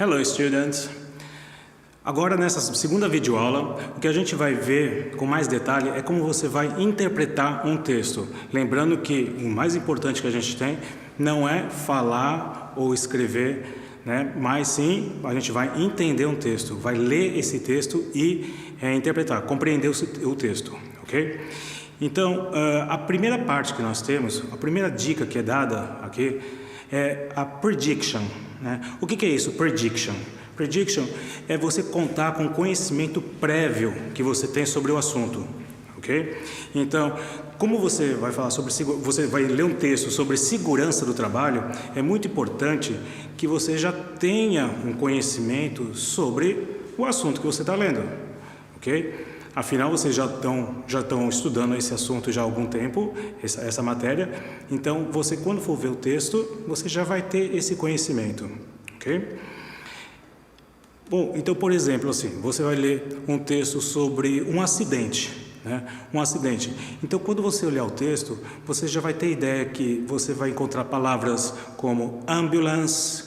Hello, students! Agora, nessa segunda videoaula, o que a gente vai ver com mais detalhe é como você vai interpretar um texto. Lembrando que o mais importante que a gente tem não é falar ou escrever, né? Mas sim, a gente vai entender um texto, vai ler esse texto e interpretar, compreender o texto, ok? Então, a primeira parte que nós temos, a primeira dica que é dada aqui é a prediction, né? O que é isso, prediction? Prediction é você contar com conhecimento prévio que você tem sobre o assunto, ok? Então, como você vai falar sobre você vai ler um texto sobre segurança do trabalho, é muito importante que você já tenha um conhecimento sobre o assunto que você está lendo, ok? Afinal, vocês já estão estudando esse assunto já há algum tempo, essa matéria. Então, você quando for ver o texto, você já vai ter esse conhecimento, ok? Bom, então, por exemplo, assim, você vai ler um texto sobre um acidente, né? Um acidente. Então, quando você olhar o texto, você já vai ter ideia que você vai encontrar palavras como ambulance,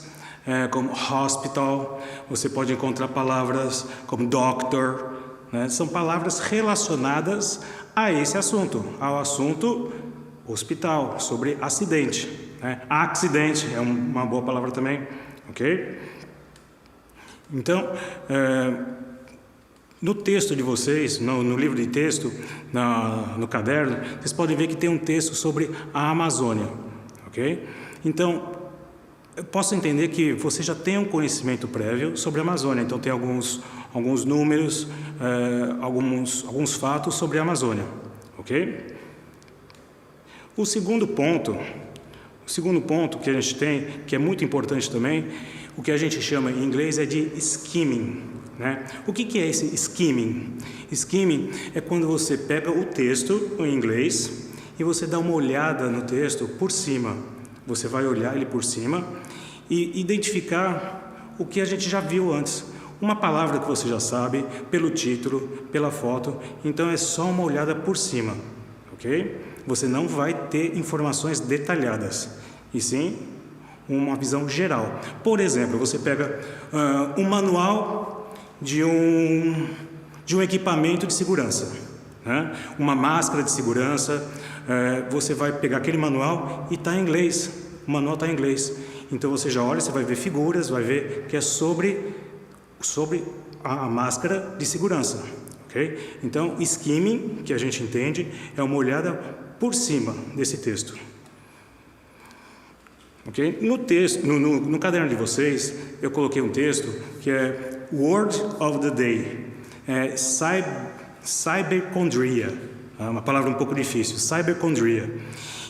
como hospital, você pode encontrar palavras como doctor, né? São palavras relacionadas a esse assunto, ao assunto hospital, sobre acidente, né? Accidente é uma boa palavra também, ok? Então, no texto de vocês, no livro de texto, no caderno, vocês podem ver que tem um texto sobre a Amazônia, ok? Então, eu posso entender que você já tem um conhecimento prévio sobre a Amazônia, então tem alguns números, alguns fatos sobre a Amazônia, ok? O segundo ponto que a gente tem, que é muito importante também, o que a gente chama em inglês é de skimming, né? O que é esse skimming? Skimming é quando você pega o texto em inglês e você dá uma olhada no texto por cima. Você vai olhar ele por cima e identificar o que a gente já viu antes. Uma palavra que você já sabe, pelo título, pela foto, então é só uma olhada por cima, ok? Você não vai ter informações detalhadas, e sim uma visão geral. Por exemplo, você pega um manual de um equipamento de segurança, né? Uma máscara de segurança, você vai pegar aquele manual e está em inglês, o manual está em inglês. Então você já olha, você vai ver figuras, vai ver que é sobre a máscara de segurança, ok? Então, skimming, que a gente entende, é uma olhada por cima desse texto. Ok? No texto, no caderno de vocês, eu coloquei um texto que é Word of the Day, cyberchondria, uma palavra um pouco difícil, cyberchondria.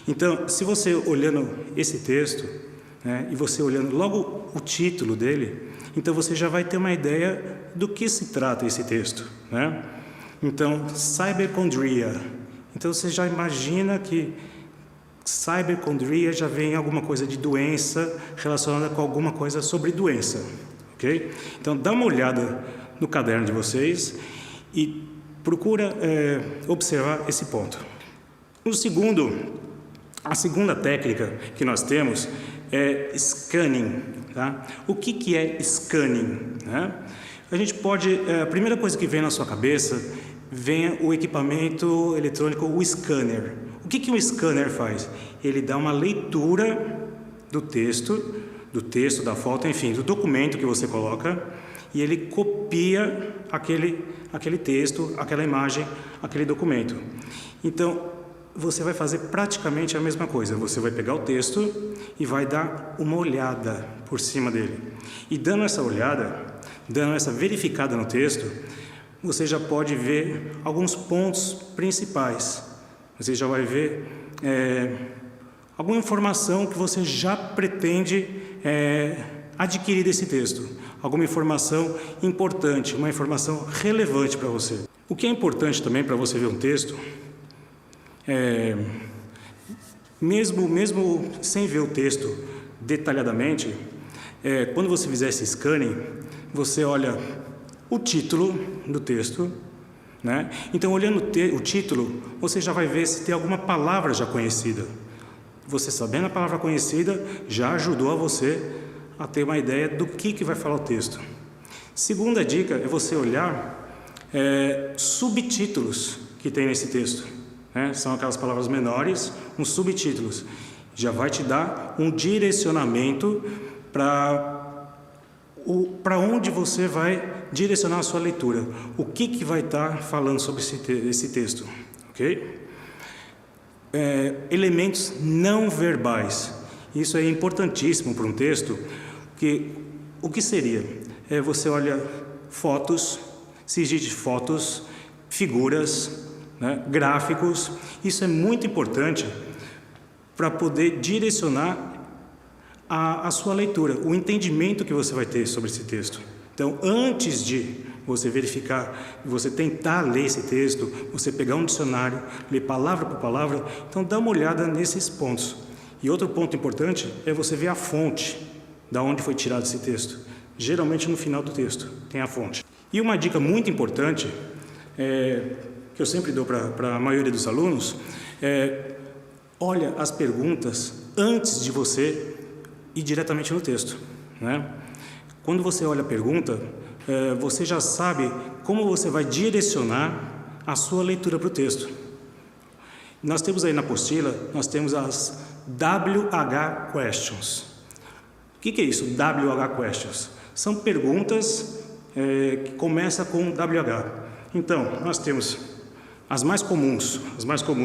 Então, se você olhando esse texto, né, e você olhando logo o título dele, então você já vai ter uma ideia do que se trata esse texto, né? Então, cyberchondria. Então você já imagina que cyberchondria já vem alguma coisa de doença relacionada com alguma coisa sobre doença, ok? Então dá uma olhada no caderno de vocês e procura observar esse ponto. A segunda técnica que nós temos é scanning, tá? O que é scanning, né? A gente pode, a primeira coisa que vem na sua cabeça vem o equipamento eletrônico, o scanner. O que um scanner faz? Ele dá uma leitura do texto, da foto, enfim, do documento que você coloca, e ele copia aquele texto, aquela imagem, aquele documento. Então, você vai fazer praticamente a mesma coisa. Você vai pegar o texto e vai dar uma olhada por cima dele. E dando essa olhada, dando essa verificada no texto, você já pode ver alguns pontos principais. Você já vai ver alguma informação que você já pretende adquirir desse texto. Alguma informação importante, uma informação relevante para você. O que é importante também para você ver um texto, mesmo sem ver o texto detalhadamente, quando você fizer esse scanning, você olha o título do texto, né? Então, olhando o título, você já vai ver se tem alguma palavra já conhecida. Você sabendo a palavra conhecida já ajudou a você a ter uma ideia do que vai falar o texto. Segunda dica é você olhar subtítulos que tem nesse texto. São aquelas palavras menores, uns subtítulos. Já vai te dar um direcionamento para onde você vai direcionar a sua leitura. O que vai estar falando sobre esse texto, ok? Elementos não verbais. Isso é importantíssimo para um texto, que o que seria? Você olha fotos, se existe fotos, figuras, gráficos. Isso é muito importante para poder direcionar a sua leitura, o entendimento que você vai ter sobre esse texto. Então, antes de você verificar, você tentar ler esse texto, você pegar um dicionário, ler palavra por palavra, então dá uma olhada nesses pontos. E outro ponto importante é você ver a fonte, da onde foi tirado esse texto. Geralmente no final do texto tem a fonte. E uma dica muito importante, que eu sempre dou para a maioria dos alunos, olha as perguntas antes de você ir diretamente no texto, Quando você olha a pergunta, você já sabe como você vai direcionar a sua leitura para o texto. Nós temos aí na apostila, nós temos as WH Questions. O que é isso, WH Questions? São perguntas que começam com WH. Então, nós temos as mais comuns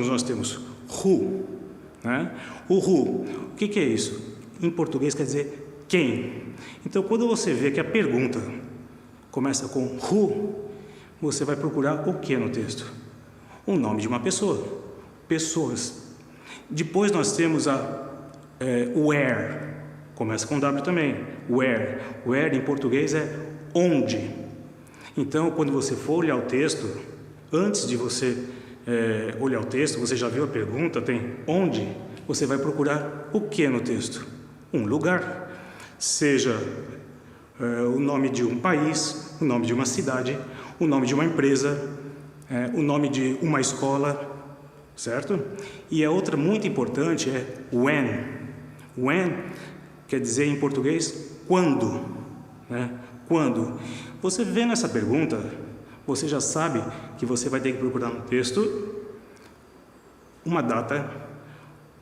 nós temos who, O who, o que é isso? Em português quer dizer quem. Então, quando você vê que a pergunta começa com who, você vai procurar o que no texto? O nome de uma pessoa, pessoas. Depois nós temos a where, começa com W também, where em português é onde. Então, quando você for olhar o texto, antes de você olhar o texto, você já viu a pergunta, tem onde, você vai procurar o que no texto? Um lugar, seja o nome de um país, o nome de uma cidade, o nome de uma empresa, o nome de uma escola, certo? E a outra muito importante é when. When quer dizer em português quando, Quando. Você vendo essa pergunta, você já sabe que você vai ter que procurar no texto uma data,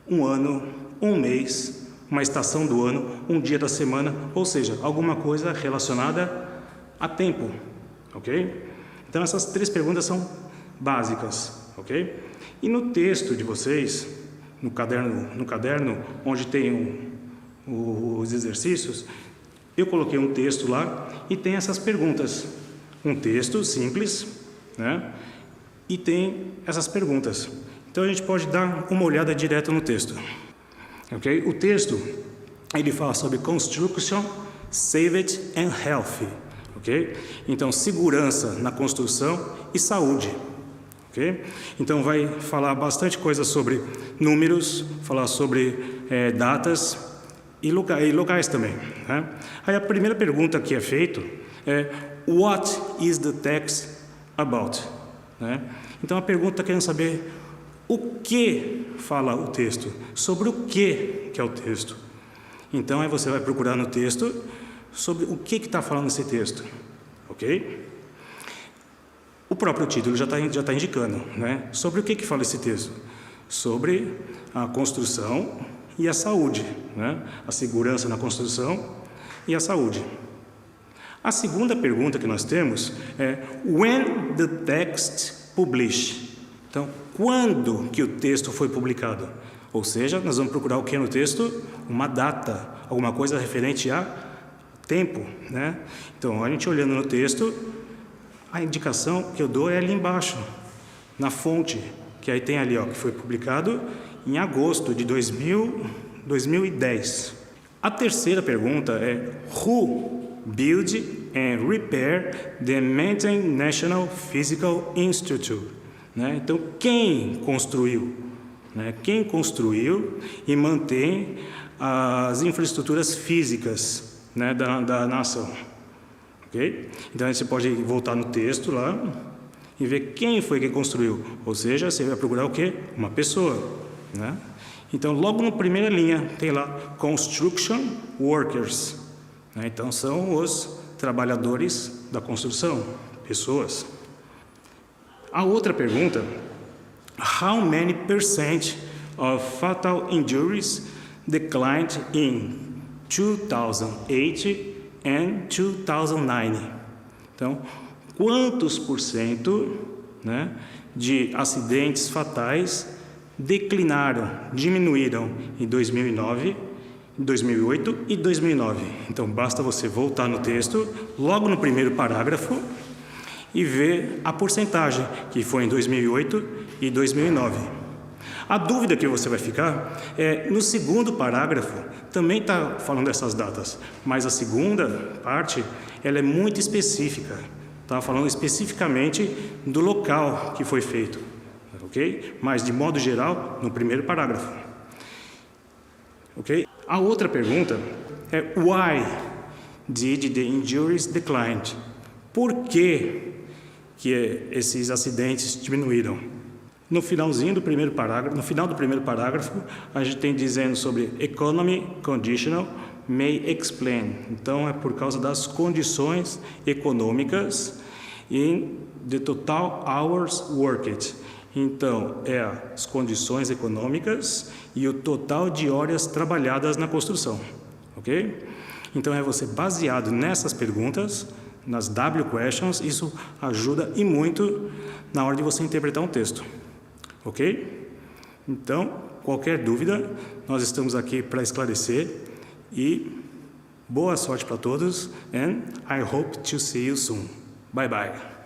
um ano, um mês, uma estação do ano, um dia da semana, ou seja, alguma coisa relacionada a tempo, ok? Então essas três perguntas são básicas, ok? E no texto de vocês, no caderno onde tem os exercícios, eu coloquei um texto lá e tem essas perguntas. Um texto simples, E tem essas perguntas. Então a gente pode dar uma olhada direta no texto. Ok? O texto, ele fala sobre construction, safety and health. Ok? Então, segurança na construção e saúde. Ok? Então vai falar bastante coisa sobre números, falar sobre datas e locais também. Aí a primeira pergunta que é feita é what is the text about? Então a pergunta está querendo saber o que fala o texto, sobre o que é o texto. Então aí você vai procurar no texto sobre o que está falando esse texto, ok? O próprio título já está indicando, Sobre o que fala esse texto? Sobre a construção e a saúde, A segurança na construção e a saúde. A segunda pergunta que nós temos é when the text published. Então, quando que o texto foi publicado? Ou seja, nós vamos procurar o que no texto? Uma data, alguma coisa referente a tempo, Então, a gente olhando no texto, a indicação que eu dou é ali embaixo, na fonte, que aí tem ali, que foi publicado em agosto de 2010. A terceira pergunta é who build and repair the Maintain National Physical Institute? Então, quem construiu? Quem construiu e mantém as infraestruturas físicas da nação? Ok? Então, você pode voltar no texto lá e ver quem foi que construiu. Ou seja, você vai procurar o quê? Uma pessoa. Então, logo na primeira linha, tem lá Construction Workers. né? Então, são os trabalhadores da construção, pessoas. A outra pergunta: how many percent of fatal injuries declined in 2008 and 2009? Então, quantos por cento, né, de acidentes fatais declinaram, diminuíram em 2009, 2008 e 2009? Então, basta você voltar no texto, logo no primeiro parágrafo, e ver a porcentagem, que foi em 2008 e 2009. A dúvida que você vai ficar é, no segundo parágrafo, também está falando dessas datas, mas a segunda parte, ela é muito específica, está falando especificamente do local que foi feito, ok? Mas, de modo geral, no primeiro parágrafo. Ok? A outra pergunta é, why did the injuries decline? Por que esses acidentes diminuíram? No finalzinho do primeiro parágrafo, no final do primeiro parágrafo, a gente tem dizendo sobre economy conditional may explain. Então, é por causa das condições econômicas in the total hours worked. Então, é as condições econômicas e o total de horas trabalhadas na construção, ok? Então, é você baseado nessas perguntas, nas W questions, isso ajuda e muito na hora de você interpretar um texto, ok? Então, qualquer dúvida, nós estamos aqui para esclarecer e boa sorte para todos, and I hope to see you soon. Bye bye.